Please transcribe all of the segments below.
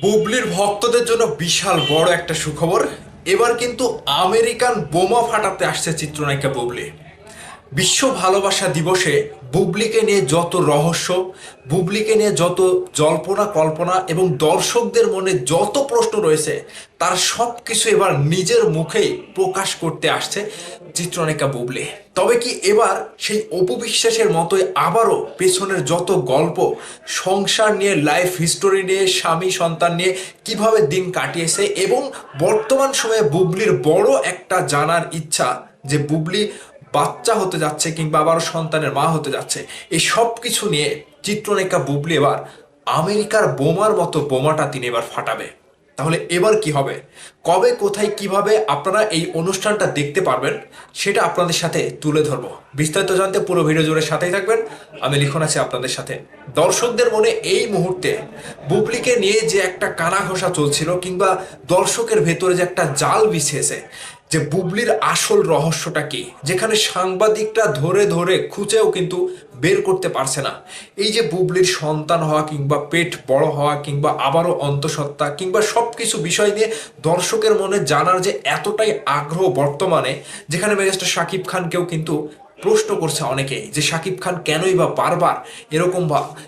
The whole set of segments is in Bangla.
বুবলির ভক্তদের জন্য বিশাল বড় একটা সুখবর। এবার কিন্তু আমেরিকান বোমা ফাটাতে আসছে চিত্রনায়িকা বুবলি। বিশ্ব ভালোবাসা দিবসে বুবলিকে নিয়ে যত রহস্য, বুবলিকে নিয়ে যত জল্পনা কল্পনা এবং দর্শকদের মনে যত প্রশ্ন রয়েছে, তার সব কিছু এবার নিজের মুখেই প্রকাশ করতে আসছে চিত্রনায়িকা বুবলি। তবে কি এবার সেই অপু বিশ্বাসের মতোই আবারও পেছনের যত গল্প, সংসার নিয়ে, লাইফ হিস্টোরি নিয়ে, স্বামী সন্তান নিয়ে কিভাবে দিন কাটিয়েছে এবং বর্তমান সময়ে বুবলির বড় একটা জানার ইচ্ছা যে বুবলি বাচ্চা হতে যাচ্ছে কিংবা আবারও সন্তানের মা হতে যাচ্ছে, এই সব কিছু নিয়ে চিত্রনায়িকা বুবলি এবার আমেরিকার বোমার মতো বোমাটা তিনি এবার ফাটাবে। তাহলে এবার কি হবে, কবে, কোথায়, কিভাবে আপনারা এই অনুষ্ঠানটা দেখতে পারবেন সেটা আপনাদের সাথে তুলে ধরবো। বিস্তারিত জানতে পুরো ভিডিও জুড়ে সাথেই থাকবেন। আমি লিখন আছি আপনাদের সাথে। দর্শকদের মনে এই মুহূর্তে বুবলিকে নিয়ে যে একটা কানা ঘষা চলছিল কিংবা দর্শকের ভেতরে যে একটা জাল বিছিয়েছে যে বুবলির আসল রহস্যটা কি, যেখানে সাংবাদিকরা ধরে ধরে খুঁজেও কিন্তু বের করতে পারছে না। এই যে বুবলির সন্তান হওয়া কিংবা পেট বড় হওয়া কিংবা আবারও অন্তঃসত্ত্বা কিংবা সব কিছু বিষয় নিয়ে দর্শকের মনে জানার যে এতটাই আগ্রহ বর্তমানে, যেখানে মেগাস্টার শাকিব খানকেও কিন্তু প্রশ্ন করছে অনেকে যে শাকিব খান কেনই বা বারবার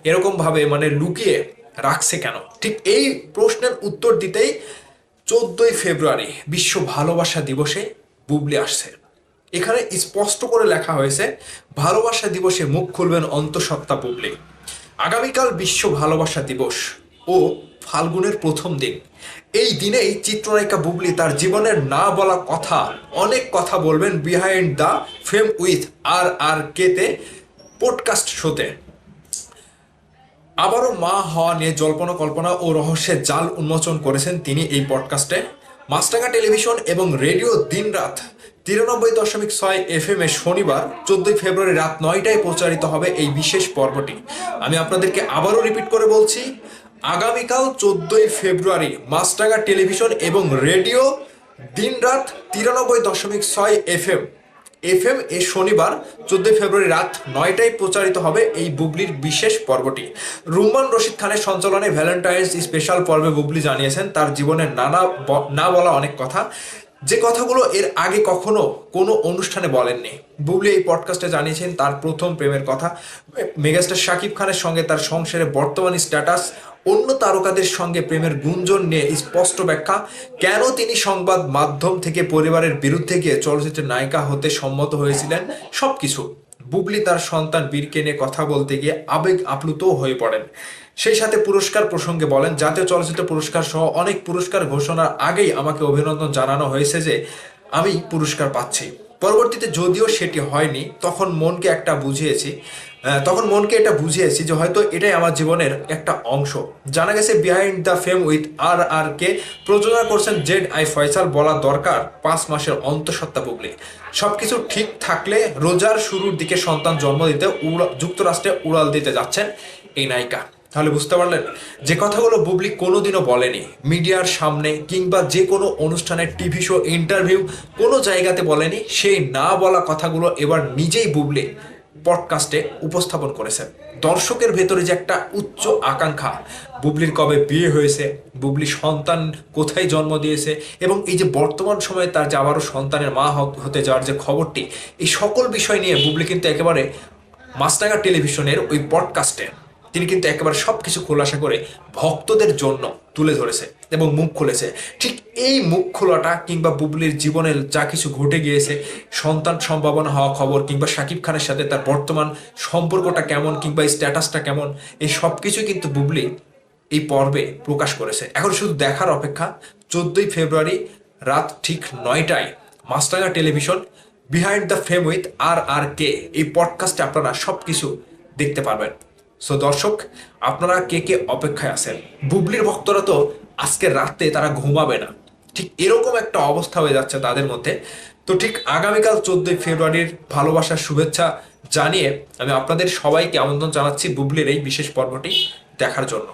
এরকম ভাবে মানে লুকিয়ে রাখছে কেন। ঠিক এই প্রশ্নের উত্তর দিতেই 14ই ফেব্রুয়ারি বিশ্ব ভালোবাসা দিবসে বুবলি আসছে। এখানে স্পষ্ট করে লেখা হয়েছে, ভালোবাসা দিবসে মুখ খুলবেন অন্তঃসত্ত্বা বুবলি। আগামীকাল বিশ্ব ভালোবাসা দিবস ও ফাল্গুনের প্রথম দিন। এই দিনেই চিত্রনায়িকা বুবলি তার জীবনের না বলা কথা, অনেক কথা বলবেন behind the fame with RRK তে পডকাস্ট শোতে। আবারও মা হওয়া নিয়ে জল্পনা কল্পনা ও রহস্যের জাল উন্মোচন করেছেন তিনি এই পডকাস্টে। মাছরাঙা টেলিভিশন এবং রেডিও দিনরাত 93.6 FM এ শনিবার 14ই ফেব্রুয়ারি রাত 9টায় প্রচারিত হবে এই বিশেষ পর্বটি। আমি আপনাদেরকে আবারও রিপিট করে বলছি, আগামীকাল 14ই ফেব্রুয়ারি মাছরাঙা টেলিভিশন এবং রেডিও দিনরাত 93.6 FM এ শনিবার 14ই ফেব্রুয়ারি রাত 9টায় প্রচারিত হবে এই বুবলির বিশেষ পর্বটি। রুম্মান রশিদ খানের সঞ্চালনায় ভ্যালেন্টাইন্স স্পেশাল পর্বে বুবলি জানিয়েছেন তার জীবনের না বলা অনেক কথা, যে কথাগুলো এর আগে কখনো কোনো অনুষ্ঠানে বলেননি। বুবলি এই পডকাস্টে জানিয়েছেন তার প্রথম প্রেমের কথা, মেগাস্টার শাকিব খানের সঙ্গে তার সংসারে বর্তমান স্ট্যাটাস, অন্য তারকাদের সঙ্গে প্রেমের গুঞ্জন নিয়ে স্পষ্ট ব্যাখ্যা, কেন তিনি সংবাদ মাধ্যম থেকে পরিবারের বিরুদ্ধে গিয়ে চলচ্চিত্রের নায়িকা হতে সম্মত হয়েছিলেন, সবকিছু। বুবলি তার সন্তান বীরকে নিয়ে কথা বলতে গিয়ে আবেগ আপ্লুতও হয়ে পড়েন। সেই সাথে পুরস্কার প্রসঙ্গে বলেন, জাতীয় চলচ্চিত্র পুরস্কার সহ অনেক পুরস্কার ঘোষণার আগেই আমাকে অভিনন্দন জানানো হয়েছে যে আমি পুরস্কার পাচ্ছি। পরবর্তীতে যদিও সেটি হয়নি, তখন মনকে এটা বুঝিয়েছি যে হয়তো এটাই আমার জীবনের একটা অংশ। জানা গেছে behind the fame with RRK প্রযোজনা করছেন ZI ফয়সাল। বলা দরকার 5 মাসের অন্তঃসত্ত্বা বুবলি। সবকিছু ঠিক থাকলে রোজার শুরুর দিকে সন্তান জন্ম দিতে যুক্তরাষ্ট্রে উড়াল দিতে যাচ্ছেন এই নায়িকা। তাহলে বুঝতে পারলেন যে কথাগুলো বুবলি কোনোদিনও বলেনি মিডিয়ার সামনে কিংবা যে কোনো অনুষ্ঠানের টিভি শো, ইন্টারভিউ, কোনো জায়গাতে বলেনি, সেই না বলা কথাগুলো এবার নিজেই বুবলি পডকাস্টে উপস্থাপন করেছেন। দর্শকের ভেতরে যে একটা উচ্চ আকাঙ্ক্ষা, বুবলির কবে বিয়ে হয়েছে, বুবলি সন্তান কোথায় জন্ম দিয়েছে এবং এই যে বর্তমান সময়ে তার যে আবারও সন্তানের মা হতে যাওয়ার যে খবরটি, এই সকল বিষয় নিয়ে বুবলি কিন্তু একেবারে মাছরাঙা টেলিভিশনের ওই পডকাস্টে তিনি কিন্তু একেবারে সবকিছু খোলাসা করে ভক্তদের জন্য তুলে ধরেছে এবং মুখ খুলেছে। ঠিক এই মুখ খোলাটা কিংবা বুবলির জীবনে যা কিছু ঘটে গিয়েছে, সন্তান সম্ভাবনা হওয়া খবর কিংবা শাকিব খানের সাথে তার বর্তমান সম্পর্কটা কেমন কিংবা স্ট্যাটাসটা কেমন, এই সব কিছুই কিন্তু বুবলি এই পর্বে প্রকাশ করেছে। এখন শুধু দেখার অপেক্ষা 14ই ফেব্রুয়ারি রাত ঠিক 9টায় Maasranga television behind the fame with RRK এই পডকাস্টে আপনারা সব কিছু দেখতে পারবেন। সো দর্শক, আপনারা কে কে অপেক্ষায় আছেন? বুবলির ভক্তরা তো আজকে রাতে তারা ঘুমাবে না, ঠিক এরকম একটা অবস্থা হয়ে যাচ্ছে তাদের মধ্যে। তো ঠিক আগামীকাল 14ই ফেব্রুয়ারির ভালোবাসার শুভেচ্ছা জানিয়ে আমি আপনাদের সবাইকে আমন্ত্রণ জানাচ্ছি বুবলির এই বিশেষ পর্বটি দেখার জন্য।